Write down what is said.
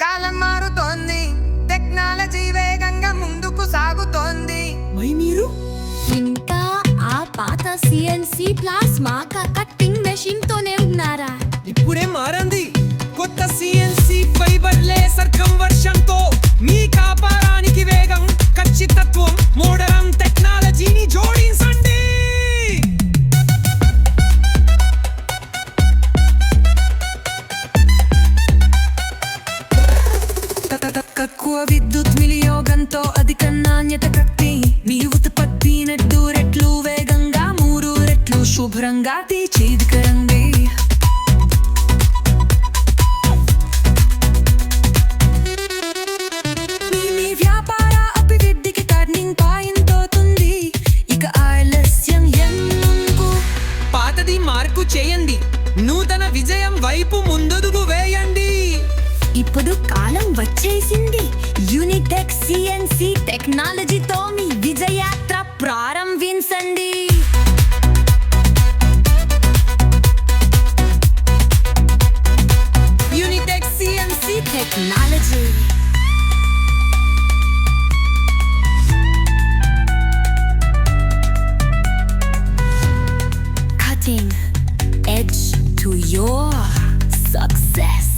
కాలం మారుతోంది, టెక్నాలజీ వేగంగా ముందుకు సాగుతోంది. మీరు ఇంకా ఆ పాత సిఎన్సి ప్లాస్మా కట్టింగ్ మెషిన్ తోనే ఉన్నారా? ఇప్పుడే మారింది. కొత్త సిఎన్సి ఫైబర్ లేసర్ కన్వర్షన్ తో మీ వ్యాపారానికి వేగం, ఖచ్చితత్వం, మోడర్న్ టెక్నాలజీని జోడించండి. తక్కువ విద్యుత్ వినియోగంతో అధిక నాణ్యత కట్టి మీ ఉత్పత్తిని 2 రెట్లు వేగంగా 3 రెట్లు శుభ్రంగా తీర్చిదిద్దండి. మీ వ్యాపార అభివృద్ధికి టర్నింగ్ పాయింట్ అవుతుంది. ఇక ఆలస్యం ఎందుకు? పాతది మార్పు చేయండి, నూతన విజయం వైపు ముందడుగు వేయండి. ఇప్పుడు కాలం వచ్చేసింది. యూనిటెక్ సిఎన్సి టెక్నాలజీతో మీ విజయయాత్ర ప్రారంభించండి. UniTek CNC technology cutting edge to your success.